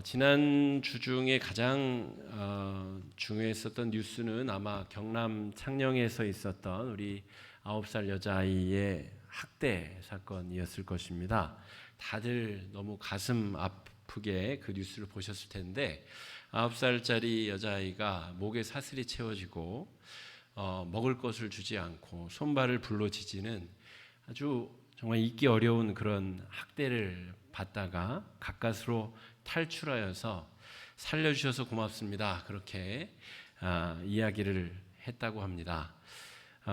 지난 주 중에 가장 중요했었던 뉴스는 아마 경남 창녕에서 있었던 우리 9살 여자아이의 학대 사건이었을 것입니다. 다들 너무 가슴 아프게 그 뉴스를 보셨을 텐데 9살짜리 여자아이가 목에 사슬이 채워지고 먹을 것을 주지 않고 손발을 불로 지지는 아주 정말 잊기 어려운 그런 학대를 받다가 가까스로 탈출하여서 살려주셔서 고맙습니다. 그렇게 이야기를 했다고 합니다.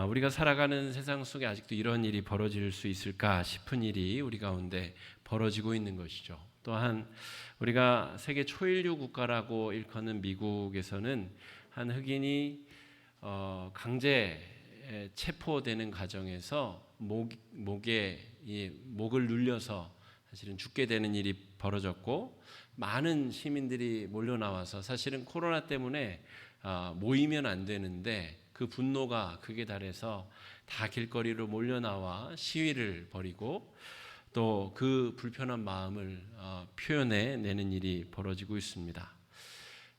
우리가 살아가는 세상 속에 아직도 이런 일이 벌어질 수 있을까 싶은 일이 우리 가운데 벌어지고 있는 것이죠. 또한 우리가 세계 초인류 국가라고 일컫는 미국에서는 한 흑인이 강제 체포되는 과정에서 목에 목을 눌려서 사실은 죽게 되는 일이 벌어졌고, 많은 시민들이 몰려 나와서 사실은 코로나 때문에 모이면 안 되는데 그 분노가 극에 달해서 다 길거리로 몰려 나와 시위를 벌이고 또 그 불편한 마음을 표현해 내는 일이 벌어지고 있습니다.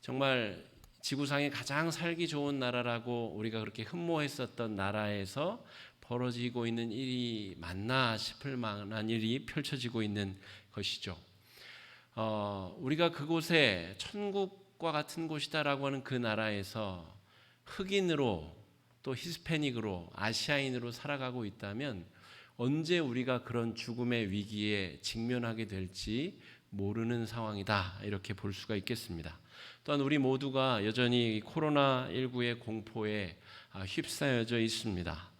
정말 지구상에 가장 살기 좋은 나라라고 우리가 그렇게 흠모했었던 나라에서 벌어지고 있는 일이 맞나 싶을 만한 일이 펼쳐지고 있는 것이죠. 우리가 그곳에 천국과 같은 곳이다라고 하는 그 나라에서 흑인으로 또 히스패닉으로 아시아인으로 살아가고 있다면 언제 우리가 그런 죽음의 위기에 직면하게 될지 모르는 상황이다, 이렇게 볼 수가 있겠습니다. 또한 우리 모두가 여전히 코로나19의 공포에 휩싸여져 있습니다.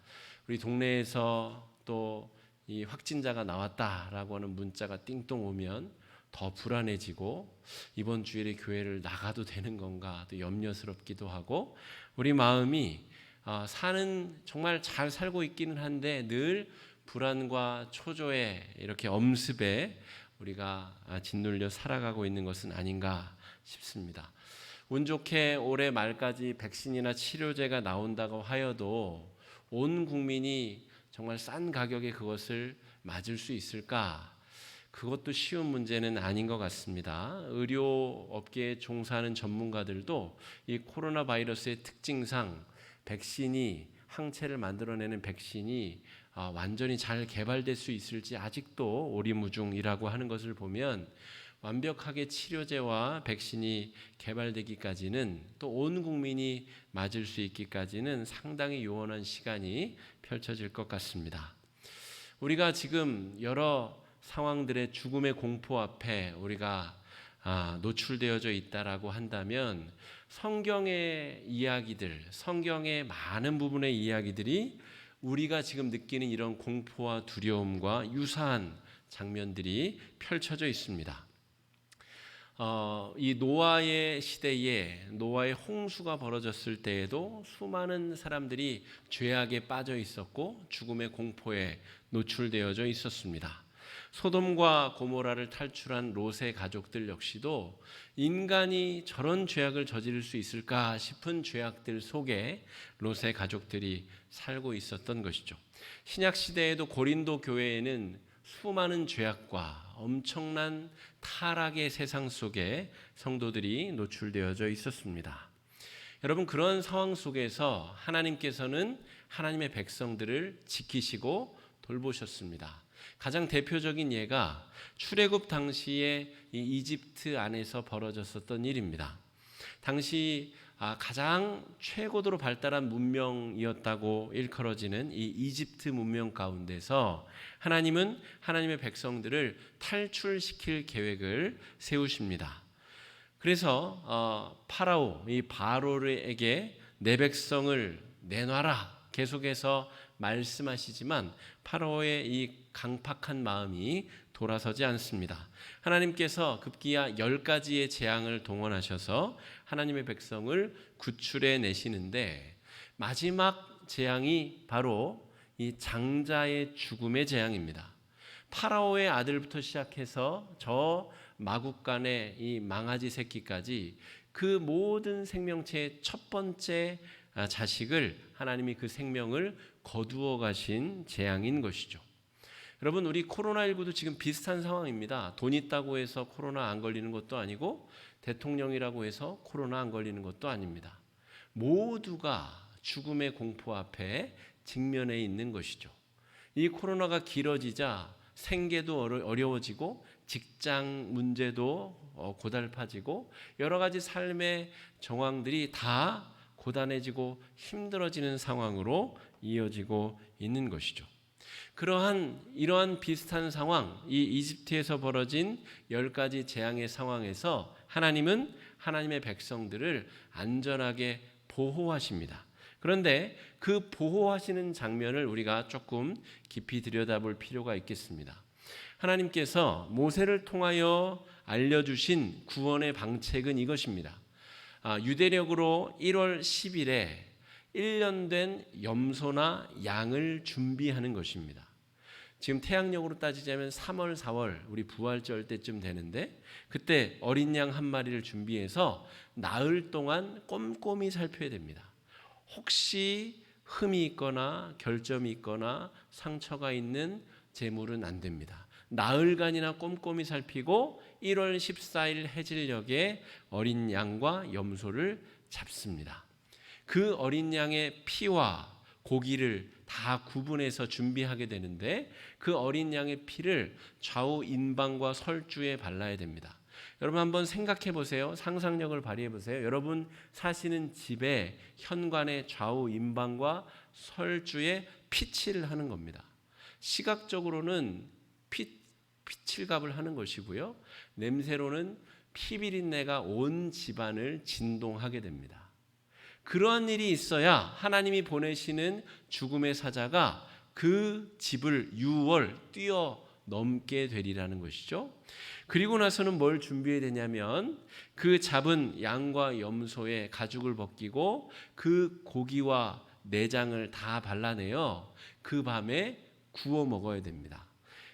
우리 동네에서 또 이 확진자가 나왔다라고 하는 문자가 띵동 오면 더 불안해지고 이번 주일에 교회를 나가도 되는 건가 또 염려스럽기도 하고, 우리 마음이 사는 정말 잘 살고 있기는 한데 늘 불안과 초조에 이렇게 엄습에 우리가 짓눌려 살아가고 있는 것은 아닌가 싶습니다. 운 좋게 올해 말까지 백신이나 치료제가 나온다고 하여도 온 국민이 정말 싼 가격에 그것을 맞을 수 있을까? 그것도 쉬운 문제는 아닌 것 같습니다. 의료업계에 종사하는 전문가들도 이 코로나 바이러스의 특징상 백신이, 항체를 만들어내는 백신이 완전히 잘 개발될 수 있을지 아직도 오리무중이라고 하는 것을 보면 완벽하게 치료제와 백신이 개발되기까지는, 또 온 국민이 맞을 수 있기까지는 상당히 요원한 시간이 펼쳐질 것 같습니다. 우리가 지금 여러 상황들의 죽음의 공포 앞에 우리가 노출되어져 있다라고 한다면 성경의 이야기들, 성경의 많은 부분의 이야기들이 우리가 지금 느끼는 이런 공포와 두려움과 유사한 장면들이 펼쳐져 있습니다. 이 노아의 시대에 노아의 홍수가 벌어졌을 때에도 수많은 사람들이 죄악에 빠져 있었고 죽음의 공포에 노출되어져 있었습니다. 소돔과 고모라를 탈출한 롯의 가족들 역시도 인간이 저런 죄악을 저지를 수 있을까 싶은 죄악들 속에 롯의 가족들이 살고 있었던 것이죠. 신약 시대에도 고린도 교회에는 수많은 죄악과 엄청난 타락의 세상 속에 성도들이 노출되어져 있었습니다. 여러분, 그런 상황 속에서 하나님께서는 하나님의 백성들을 지키시고 돌보셨습니다. 가장 대표적인 예가 출애굽 당시에 이 이집트 안에서 벌어졌었던 일입니다. 당시 가장 최고도로 발달한 문명이었다고 일컬어지는 이 이집트 문명 가운데서 하나님은 하나님의 백성들을 탈출시킬 계획을 세우십니다. 그래서 파라오, 이 바로에게 내 백성을 내놔라 계속해서 말씀하시지만 파라오의 이 강팍한 마음이 돌아서지 않습니다. 하나님께서 급기야 10가지의 재앙을 동원하셔서 하나님의 백성을 구출해 내시는데 마지막 재앙이 바로 이 장자의 죽음의 재앙입니다. 파라오의 아들부터 시작해서 저 마국간의 이 망아지 새끼까지 그 모든 생명체의 첫 번째 자식을 하나님이 그 생명을 거두어 가신 재앙인 것이죠. 여러분, 우리 코로나19도 지금 비슷한 상황입니다. 돈 있다고 해서 코로나 안 걸리는 것도 아니고 대통령이라고 해서 코로나 안 걸리는 것도 아닙니다. 모두가 죽음의 공포 앞에 직면해 있는 것이죠. 이 코로나가 길어지자 생계도 어려워지고 직장 문제도 고달파지고 여러 가지 삶의 정황들이 다 고단해지고 힘들어지는 상황으로 이어지고 있는 것이죠. 이러한 비슷한 상황, 이 이집트에서 벌어진 10가지 재앙의 상황에서 하나님은 하나님의 백성들을 안전하게 보호하십니다. 그런데 그 보호하시는 장면을 우리가 조금 깊이 들여다볼 필요가 있겠습니다. 하나님께서 모세를 통하여 알려주신 구원의 방책은 이것입니다. 유대력으로 1월 10일에 1년 된 염소나 양을 준비하는 것입니다. 지금 태양력으로 따지자면 3월, 4월 우리 부활절 때쯤 되는데 그때 어린 양 한 마리를 준비해서 나흘 동안 꼼꼼히 살펴야 됩니다. 혹시 흠이 있거나 결점이 있거나 상처가 있는 제물은 안 됩니다. 나흘간이나 꼼꼼히 살피고 1월 14일 해질녘에 어린 양과 염소를 잡습니다. 그 어린 양의 피와 고기를 다 구분해서 준비하게 되는데 그 어린 양의 피를 좌우 인방과 설주에 발라야 됩니다. 여러분 한번 생각해 보세요. 상상력을 발휘해 보세요. 여러분 사시는 집의 현관의 좌우 인방과 설주에 피칠을 하는 겁니다. 시각적으로는 피칠갑을 하는 것이고요. 냄새로는 피비린내가 온 집안을 진동하게 됩니다. 그러한 일이 있어야 하나님이 보내시는 죽음의 사자가 그 집을 뛰어넘게 되리라는 것이죠. 그리고 나서는 뭘 준비해야 되냐면 그 잡은 양과 염소의 가죽을 벗기고 그 고기와 내장을 다 발라내어 그 밤에 구워 먹어야 됩니다.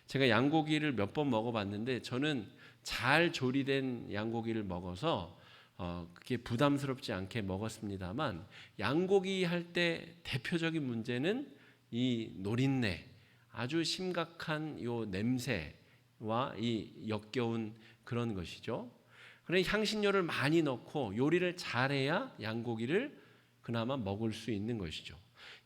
제가 양고기를 몇 번 먹어봤는데 저는 잘 조리된 양고기를 먹어서 그게 부담스럽지 않게 먹었습니다만 양고기 할 때 대표적인 문제는 이 노린내, 아주 심각한 요 냄새와 이 역겨운 그런 것이죠. 그래서 향신료를 많이 넣고 요리를 잘해야 양고기를 그나마 먹을 수 있는 것이죠.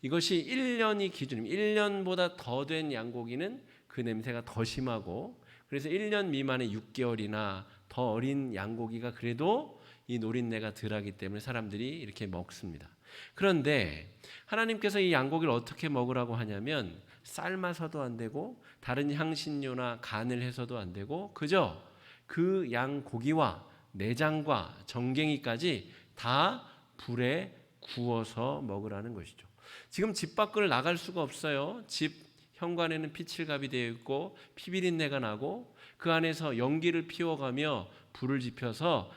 이것이 1년이 기준입니다. 1년보다 더 된 양고기는 그 냄새가 더 심하고 그래서 1년 미만의 6개월이나 더 어린 양고기가 그래도 이 노린내가 덜하기 때문에 사람들이 이렇게 먹습니다. 그런데 하나님께서 이 양고기를 어떻게 먹으라고 하냐면 삶아서도 안 되고 다른 향신료나 간을 해서도 안 되고 그저 그 양고기와 내장과 정갱이까지 다 불에 구워서 먹으라는 것이죠. 지금 집 밖을 나갈 수가 없어요. 집 현관에는 피칠갑이 되어 있고 피비린내가 나고 그 안에서 연기를 피워가며 불을 지펴서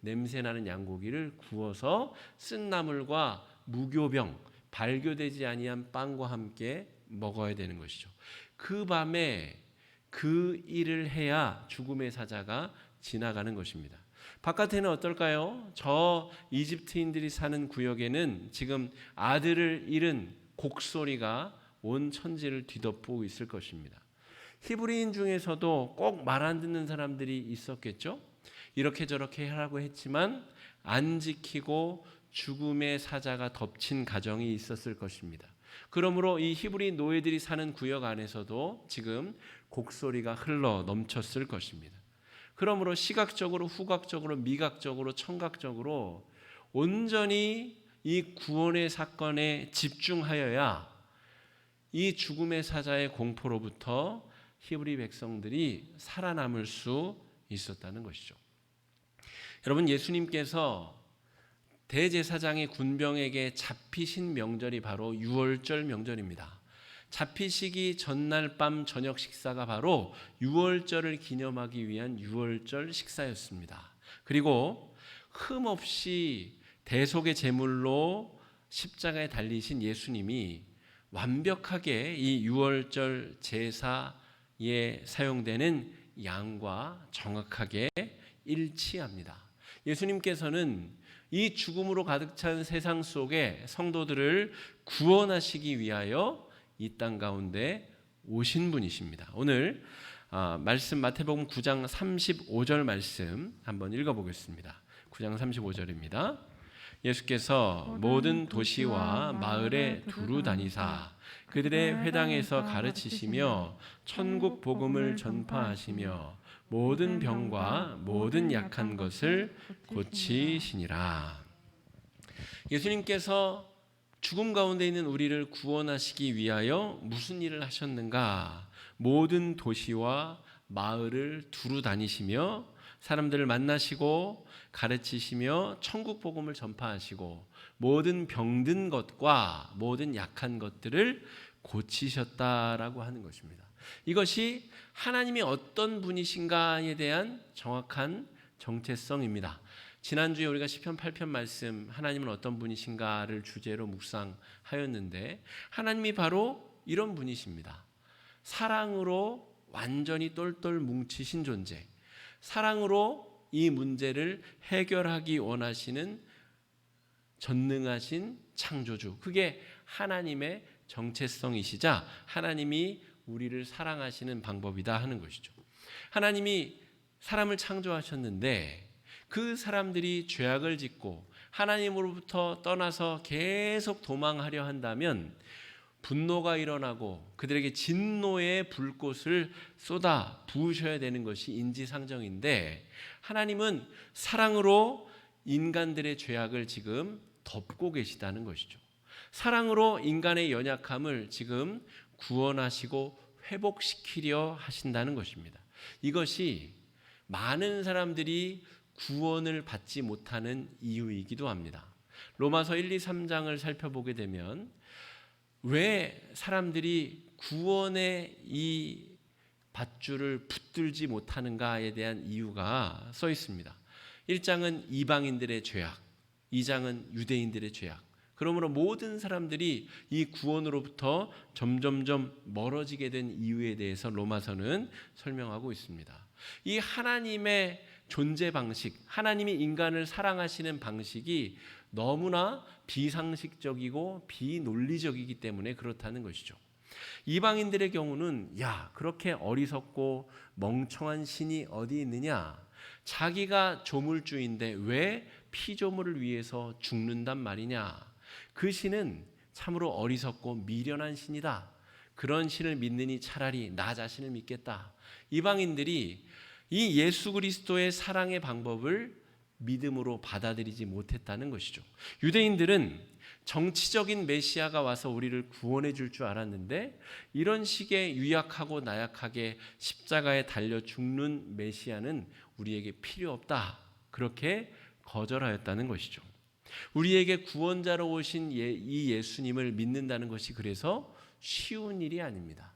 냄새나는 양고기를 구워서 쓴 나물과 무교병, 발교되지 아니한 빵과 함께 먹어야 되는 것이죠. 그 밤에 그 일을 해야 죽음의 사자가 지나가는 것입니다. 바깥에는 어떨까요? 저 이집트인들이 사는 구역에는 지금 아들을 잃은 곡소리가 온 천지를 뒤덮고 있을 것입니다. 히브리인 중에서도 꼭 말 안 듣는 사람들이 있었겠죠? 이렇게 저렇게 하라고 했지만 안 지키고 죽음의 사자가 덮친 가정이 있었을 것입니다. 그러므로 이 히브리 노예들이 사는 구역 안에서도 지금 곡소리가 흘러 넘쳤을 것입니다. 그러므로 시각적으로, 후각적으로, 미각적으로, 청각적으로 온전히 이 구원의 사건에 집중하여야 이 죽음의 사자의 공포로부터 히브리 백성들이 살아남을 수 있었다는 것이죠. 여러분, 예수님께서 대제사장의 군병에게 잡히신 명절이 바로 유월절 명절입니다. 잡히시기 전날 밤 저녁 식사가 바로 유월절을 기념하기 위한 유월절 식사였습니다. 그리고 흠없이 대속의 제물로 십자가에 달리신 예수님이 완벽하게 이 유월절 제사에 사용되는 양과 정확하게 일치합니다. 예수님께서는 이 죽음으로 가득 찬 세상 속에 성도들을 구원하시기 위하여 이 땅 가운데 오신 분이십니다. 오늘 말씀 마태복음 9장 35절 말씀 한번 읽어보겠습니다. 9장 35절입니다. 예수께서 모든 도시와 마을에 두루 다니사 그들의 회당에서 가르치시며 천국 복음을 전파하시며 모든 병과 모든 약한 것을 고치시니라. 예수님께서 죽음 가운데 있는 우리를 구원하시기 위하여 무슨 일을 하셨는가? 모든 도시와 마을을 두루 다니시며 사람들을 만나시고 가르치시며 천국 복음을 전파하시고 모든 병든 것과 모든 약한 것들을 고치셨다라고 하는 것입니다. 이것이 하나님이 어떤 분이신가에 대한 정확한 정체성입니다. 지난주에 우리가 시편 8편 말씀 하나님은 어떤 분이신가를 주제로 묵상하였는데 하나님이 바로 이런 분이십니다. 사랑으로 완전히 똘똘 뭉치신 존재, 사랑으로 이 문제를 해결하기 원하시는 전능하신 창조주, 그게 하나님의 정체성이시자 하나님이 우리를 사랑하시는 방법이다 하는 것이죠. 하나님이 사람을 창조하셨는데 그 사람들이 죄악을 짓고 하나님으로부터 떠나서 계속 도망하려 한다면 분노가 일어나고 그들에게 진노의 불꽃을 쏟아 부으셔야 되는 것이 인지상정인데 하나님은 사랑으로 인간들의 죄악을 지금 덮고 계시다는 것이죠. 사랑으로 인간의 연약함을 지금 구원하시고 회복시키려 하신다는 것입니다. 이것이 많은 사람들이 구원을 받지 못하는 이유이기도 합니다. 로마서 1, 2, 3장을 살펴보게 되면 왜 사람들이 구원의 이 밧줄을 붙들지 못하는가에 대한 이유가 써 있습니다. 1장은 이방인들의 죄악, 2장은 유대인들의 죄악. 그러므로 모든 사람들이 이 구원으로부터 점점점 멀어지게 된 이유에 대해서 로마서는 설명하고 있습니다. 이 하나님의 존재 방식, 하나님이 인간을 사랑하시는 방식이 너무나 비상식적이고 비논리적이기 때문에 그렇다는 것이죠. 이방인들의 경우는 그렇게 어리석고 멍청한 신이 어디 있느냐? 자기가 조물주인데 왜 피조물을 위해서 죽는단 말이냐? 그 신은 참으로 어리석고 미련한 신이다. 그런 신을 믿느니 차라리 나 자신을 믿겠다. 이방인들이 이 예수 그리스도의 사랑의 방법을 믿음으로 받아들이지 못했다는 것이죠. 유대인들은 정치적인 메시아가 와서 우리를 구원해 줄 줄 알았는데 이런 식의 유약하고 나약하게 십자가에 달려 죽는 메시아는 우리에게 필요 없다. 그렇게 거절하였다는 것이죠. 우리에게 구원자로 오신 이 예수님을 믿는다는 것이 그래서 쉬운 일이 아닙니다.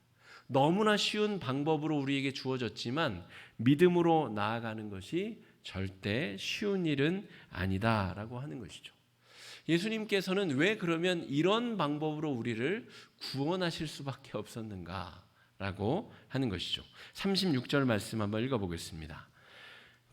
너무나 쉬운 방법으로 우리에게 주어졌지만 믿음으로 나아가는 것이 절대 쉬운 일은 아니다라고 하는 것이죠. 예수님께서는 왜 그러면 이런 방법으로 우리를 구원하실 수밖에 없었는가라고 하는 것이죠. 36절 말씀 한번 읽어보겠습니다.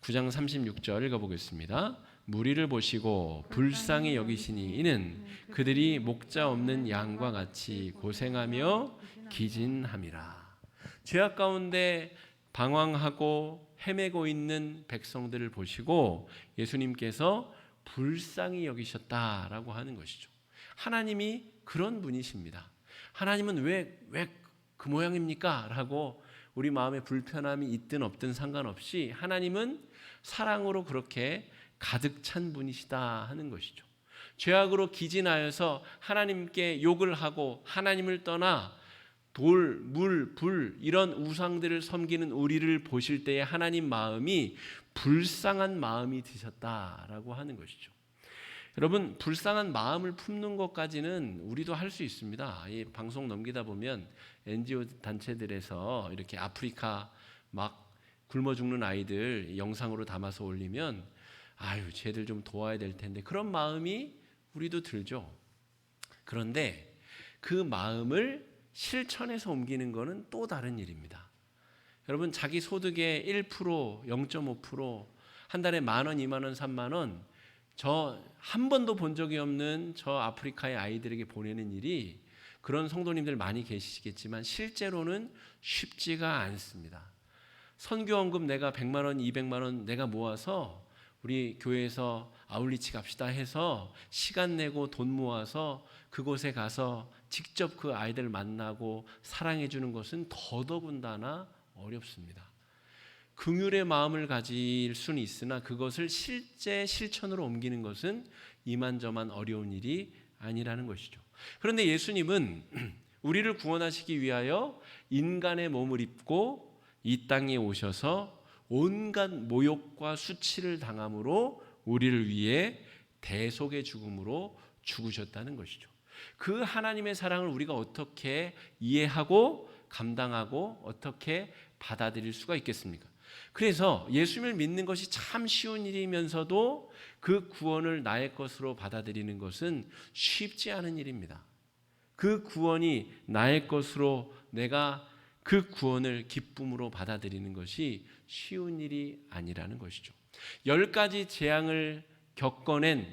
9장 36절 읽어보겠습니다. 무리를 보시고 불쌍히 여기시니 이는 그들이 목자 없는 양과 같이 고생하며 기진함이라. 죄악 가운데 방황하고 헤매고 있는 백성들을 보시고 예수님께서 불쌍히 여기셨다라고 하는 것이죠. 하나님이 그런 분이십니다. 하나님은 왜 그 모양입니까? 라고 우리 마음에 불편함이 있든 없든 상관없이 하나님은 사랑으로 그렇게 가득 찬 분이시다 하는 것이죠. 죄악으로 기진하여서 하나님께 욕을 하고 하나님을 떠나 돌, 물, 불 이런 우상들을 섬기는 우리를 보실 때에 하나님 마음이 불쌍한 마음이 드셨다라고 하는 것이죠. 여러분, 불쌍한 마음을 품는 것까지는 우리도 할 수 있습니다. 이 방송 넘기다 보면 NGO 단체들에서 이렇게 아프리카 막 굶어 죽는 아이들 영상으로 담아서 올리면 쟤들 좀 도와야 될 텐데 그런 마음이 우리도 들죠. 그런데 그 마음을 실천해서 옮기는 것은 또 다른 일입니다. 여러분, 자기 소득의 1%, 0.5%, 한 달에 10,000원, 20,000원, 30,000원 저 한 번도 본 적이 없는 저 아프리카의 아이들에게 보내는 일이 그런 성도님들 많이 계시겠지만 실제로는 쉽지가 않습니다. 선교원금 내가 100만 원, 200만 원 내가 모아서 우리 교회에서 아울리치 갑시다 해서 시간 내고 돈 모아서 그곳에 가서 직접 그 아이들을 만나고 사랑해 주는 것은 더더군다나 어렵습니다. 긍휼의 마음을 가질 수는 있으나 그것을 실제 실천으로 옮기는 것은 이만저만 어려운 일이 아니라는 것이죠. 그런데 예수님은 우리를 구원하시기 위하여 인간의 몸을 입고 이 땅에 오셔서 온갖 모욕과 수치를 당함으로 우리를 위해 대속의 죽음으로 죽으셨다는 것이죠. 그 하나님의 사랑을 우리가 어떻게 이해하고 감당하고 어떻게 받아들일 수가 있겠습니까? 그래서 예수님을 믿는 것이 참 쉬운 일이면서도 그 구원을 나의 것으로 받아들이는 것은 쉽지 않은 일입니다. 그 구원이 나의 것으로 내가 그 구원을 기쁨으로 받아들이는 것이 쉬운 일이 아니라는 것이죠. 10가지 재앙을 겪어낸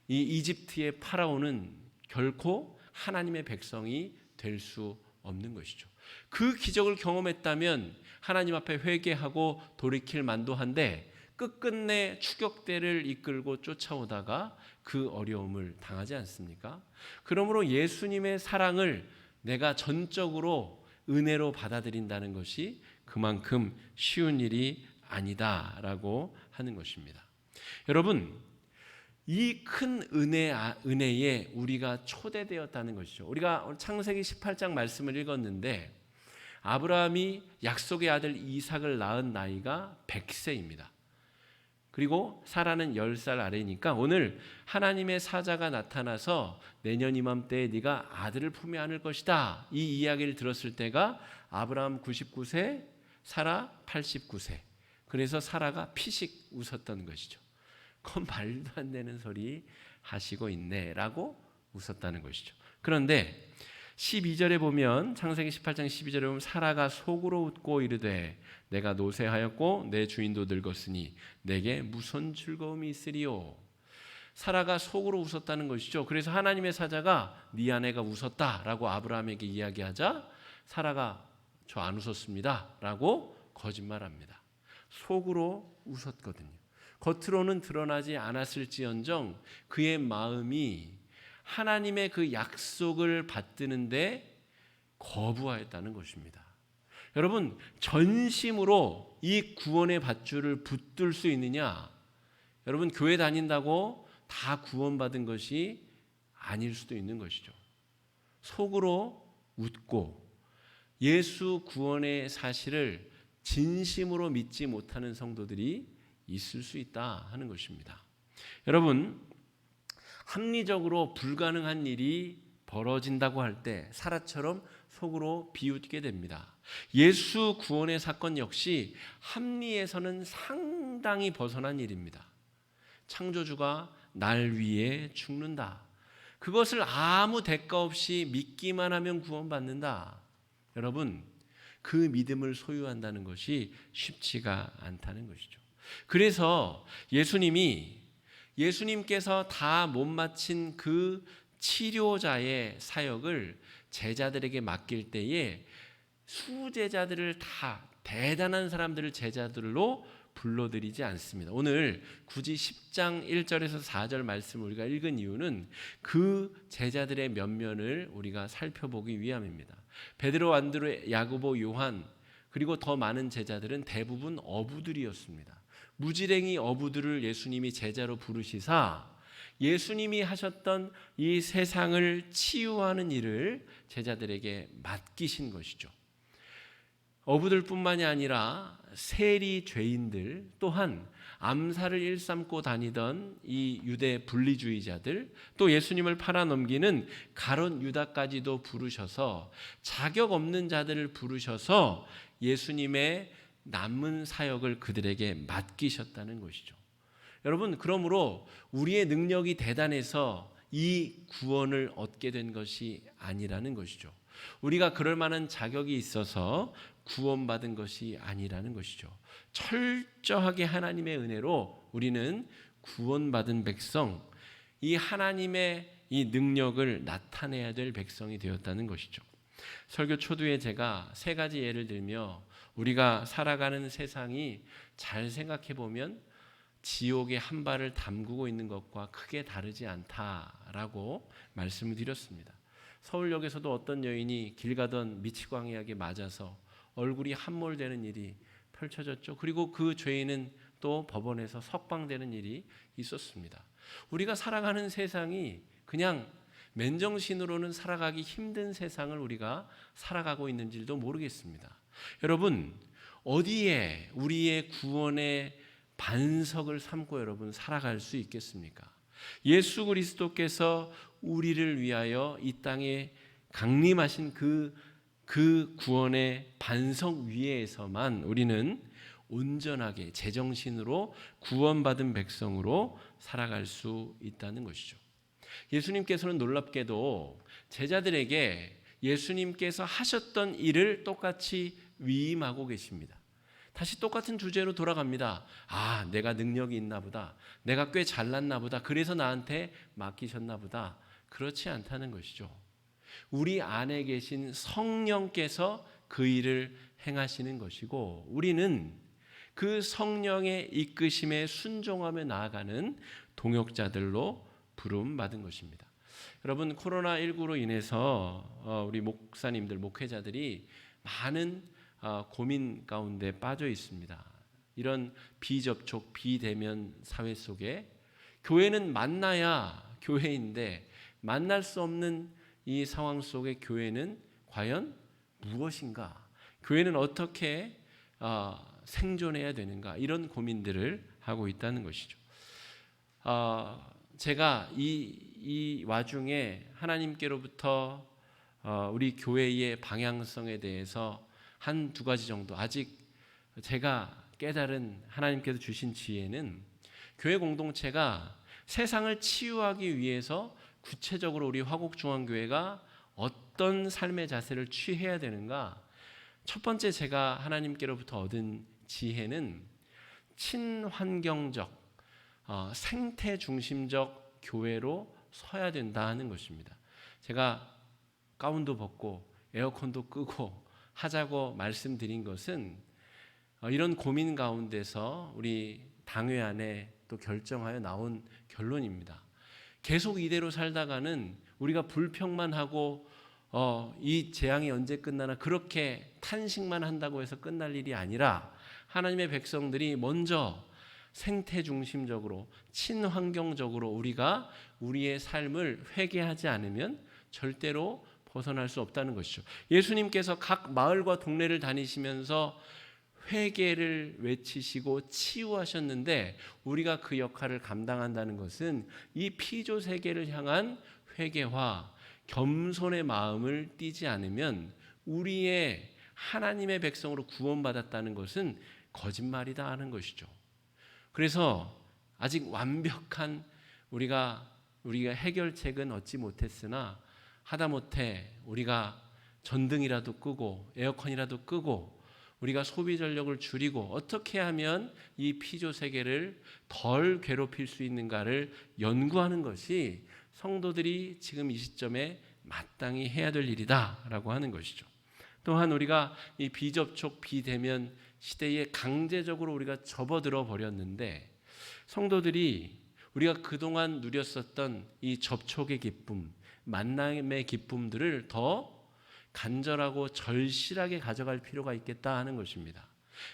이 이집트의 파라오는 결코 하나님의 백성이 될 수 없는 것이죠. 그 기적을 경험했다면 하나님 앞에 회개하고 돌이킬 만도한데 끝끝내 추격대를 이끌고 쫓아오다가 그 어려움을 당하지 않습니까? 그러므로 예수님의 사랑을 내가 전적으로 은혜로 받아들인다는 것이 그만큼 쉬운 일이 아니다라고 하는 것입니다. 여러분, 이 큰 은혜에 우리가 초대되었다는 것이죠. 우리가 창세기 18장 말씀을 읽었는데 아브라함이 약속의 아들 이삭을 낳은 나이가 100세입니다. 그리고 사라는 10살 아래니까 오늘 하나님의 사자가 나타나서 내년 이맘때에 네가 아들을 품에 안을 것이다, 이 이야기를 들었을 때가 아브라함 99세, 사라 89세. 그래서 사라가 피식 웃었던 것이죠. 그건 말도 안 되는 소리 하시고 있네 라고 웃었다는 것이죠. 그런데 12절에 보면, 창세기 18장 12절에 보면 사라가 속으로 웃고 이르되 내가 노쇠하였고 내 주인도 늙었으니 내게 무슨 즐거움이 있으리요. 사라가 속으로 웃었다는 것이죠. 그래서 하나님의 사자가 네 아내가 웃었다라고 아브라함에게 이야기하자 사라가 저 안 웃었습니다 라고 거짓말합니다. 속으로 웃었거든요. 겉으로는 드러나지 않았을지언정 그의 마음이 하나님의 그 약속을 받드는데 거부하였다는 것입니다. 여러분, 전심으로 이 구원의 밧줄을 붙들 수 있느냐? 여러분, 교회 다닌다고 다 구원받은 것이 아닐 수도 있는 것이죠. 속으로 웃고 예수 구원의 사실을 진심으로 믿지 못하는 성도들이 있을 수 있다 하는 것입니다. 여러분, 합리적으로 불가능한 일이 벌어진다고 할 때 사라처럼 속으로 비웃게 됩니다. 예수 구원의 사건 역시 합리에서는 상당히 벗어난 일입니다. 창조주가 날 위해 죽는다. 그것을 아무 대가 없이 믿기만 하면 구원받는다. 여러분, 그 믿음을 소유한다는 것이 쉽지가 않다는 것이죠. 그래서 예수님께서 다 못 마친 그 치료자의 사역을 제자들에게 맡길 때에 수제자들을 다 대단한 사람들을 제자들로 불러들이지 않습니다. 오늘 굳이 10장 1절에서 4절 말씀을 우리가 읽은 이유는 그 제자들의 면면을 우리가 살펴보기 위함입니다. 베드로, 안드레, 야고보, 요한 그리고 더 많은 제자들은 대부분 어부들이었습니다. 무지랭이 어부들을 예수님이 제자로 부르시사 예수님이 하셨던 이 세상을 치유하는 일을 제자들에게 맡기신 것이죠. 어부들뿐만이 아니라 세리 죄인들 또한 암살을 일삼고 다니던 이 유대 분리주의자들 또 예수님을 팔아넘기는 가룟 유다까지도 부르셔서 자격 없는 자들을 부르셔서 예수님의 남은 사역을 그들에게 맡기셨다는 것이죠. 여러분, 그러므로 우리의 능력이 대단해서 이 구원을 얻게 된 것이 아니라는 것이죠. 우리가 그럴 만한 자격이 있어서 구원받은 것이 아니라는 것이죠. 철저하게 하나님의 은혜로 우리는 구원받은 백성, 이 하나님의 이 능력을 나타내야 될 백성이 되었다는 것이죠. 설교 초두에 제가 세 가지 예를 들며 우리가 살아가는 세상이 잘 생각해 보면 지옥의 한 발을 담그고 있는 것과 크게 다르지 않다라고 말씀을 드렸습니다. 서울역에서도 어떤 여인이 길 가던 미치광이에게 맞아서 얼굴이 함몰되는 일이 펼쳐졌죠. 그리고 그 죄인은 또 법원에서 석방되는 일이 있었습니다. 우리가 살아가는 세상이 그냥 맨정신으로는 살아가기 힘든 세상을 우리가 살아가고 있는지도 모르겠습니다. 여러분, 어디에 우리의 구원의 반석을 삼고 여러분 살아갈 수 있겠습니까? 예수 그리스도께서 우리를 위하여 이 땅에 강림하신 그 구원의 반석 위에서만 우리는 온전하게 제정신으로 구원받은 백성으로 살아갈 수 있다는 것이죠. 예수님께서는 놀랍게도 제자들에게 예수님께서 하셨던 일을 똑같이 위임하고 계십니다. 다시 똑같은 주제로 돌아갑니다. 아, 내가 능력이 있나 보다. 내가 꽤 잘났나 보다. 그래서 나한테 맡기셨나 보다. 그렇지 않다는 것이죠. 우리 안에 계신 성령께서 그 일을 행하시는 것이고 우리는 그 성령의 이끄심에 순종하며 나아가는 동역자들로 부름받은 것입니다. 여러분, 코로나19로 인해서 우리 목사님들, 목회자들이 많은 고민 가운데 빠져 있습니다. 이런 비접촉, 비대면 사회 속에 교회는 만나야 교회인데 만날 수 없는 이 상황 속에 교회는 과연 무엇인가? 교회는 어떻게 생존해야 되는가? 이런 고민들을 하고 있다는 것이죠. 제가 이 와중에 하나님께로부터 우리 교회의 방향성에 대해서 한두 가지 정도 아직 제가 깨달은 하나님께서 주신 지혜는 교회 공동체가 세상을 치유하기 위해서 구체적으로 우리 화곡중앙교회가 어떤 삶의 자세를 취해야 되는가. 첫 번째 제가 하나님께로부터 얻은 지혜는 친환경적, 생태 중심적 교회로 서야 된다 하는 것입니다. 제가 가운도 벗고 에어컨도 끄고 하자고 말씀드린 것은 이런 고민 가운데서 우리 당회 안에 또 결정하여 나온 결론입니다. 계속 이대로 살다가는 우리가 불평만 하고 이 재앙이 언제 끝나나 그렇게 탄식만 한다고 해서 끝날 일이 아니라 하나님의 백성들이 먼저 생태 중심적으로 친환경적으로 우리가 우리의 삶을 회개하지 않으면 절대로 벗어날 수 없다는 것이죠. 예수님께서 각 마을과 동네를 다니시면서 회개를 외치시고 치유하셨는데 우리가 그 역할을 감당한다는 것은 이 피조 세계를 향한 회개와 겸손의 마음을 띠지 않으면 우리의 하나님의 백성으로 구원받았다는 것은 거짓말이다 하는 것이죠. 그래서 아직 완벽한 우리가 해결책은 얻지 못했으나 하다못해 우리가 전등이라도 끄고 에어컨이라도 끄고 우리가 소비 전력을 줄이고 어떻게 하면 이 피조 세계를 덜 괴롭힐 수 있는가를 연구하는 것이 성도들이 지금 이 시점에 마땅히 해야 될 일이다라고 하는 것이죠. 또한 우리가 이 비접촉, 비대면 시대에 강제적으로 우리가 접어들어 버렸는데 성도들이 우리가 그동안 누렸었던 이 접촉의 기쁨, 만남의 기쁨들을 더 간절하고 절실하게 가져갈 필요가 있겠다 하는 것입니다.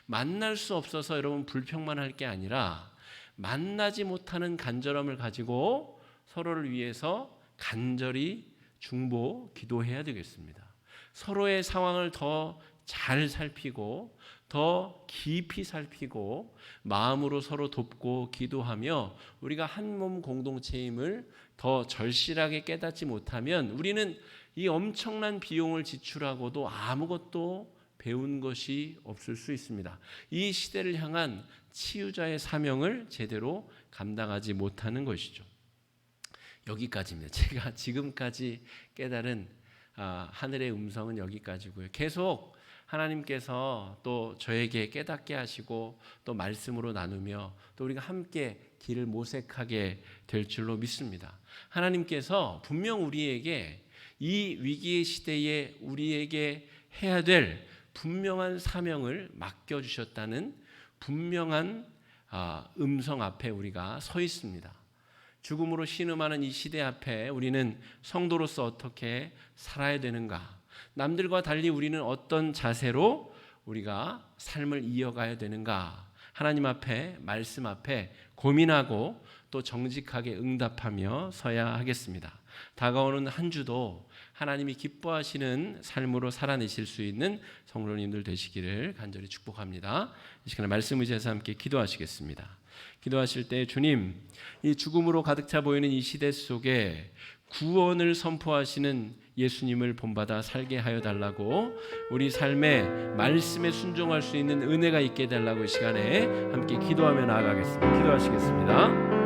만날 수 없어서 여러분 불평만 할 게 아니라 만나지 못하는 간절함을 가지고 서로를 위해서 간절히 중보, 기도해야 되겠습니다. 서로의 상황을 더 잘 살피고 더 깊이 살피고 마음으로 서로 돕고 기도하며 우리가 한 몸 공동체임을 더 절실하게 깨닫지 못하면 우리는 이 엄청난 비용을 지출하고도 아무것도 배운 것이 없을 수 있습니다. 이 시대를 향한 치유자의 사명을 제대로 감당하지 못하는 것이죠. 여기까지입니다. 제가 지금까지 깨달은 하늘의 음성은 여기까지고요. 계속 하나님께서 또 저에게 깨닫게 하시고 또 말씀으로 나누며 또 우리가 함께 길을 모색하게 될 줄로 믿습니다. 하나님께서 분명 우리에게 이 위기의 시대에 우리에게 해야 될 분명한 사명을 맡겨주셨다는 분명한 음성 앞에 우리가 서 있습니다. 죽음으로 신음하는 이 시대 앞에 우리는 성도로서 어떻게 살아야 되는가? 남들과 달리 우리는 어떤 자세로 우리가 삶을 이어가야 되는가? 하나님 앞에, 말씀 앞에 고민하고 또 정직하게 응답하며 서야 하겠습니다. 다가오는 한 주도 하나님이 기뻐하시는 삶으로 살아내실 수 있는 성도님들 되시기를 간절히 축복합니다. 이 시간에 말씀 의지해서 함께 기도하시겠습니다. 기도하실 때 주님, 이 죽음으로 가득 차 보이는 이 시대 속에 구원을 선포하시는 예수님을 본받아 살게 하여 달라고, 우리 삶에 말씀에 순종할 수 있는 은혜가 있게 해달라고 이 시간에 함께 기도하며 나아가겠습니다. 기도하시겠습니다.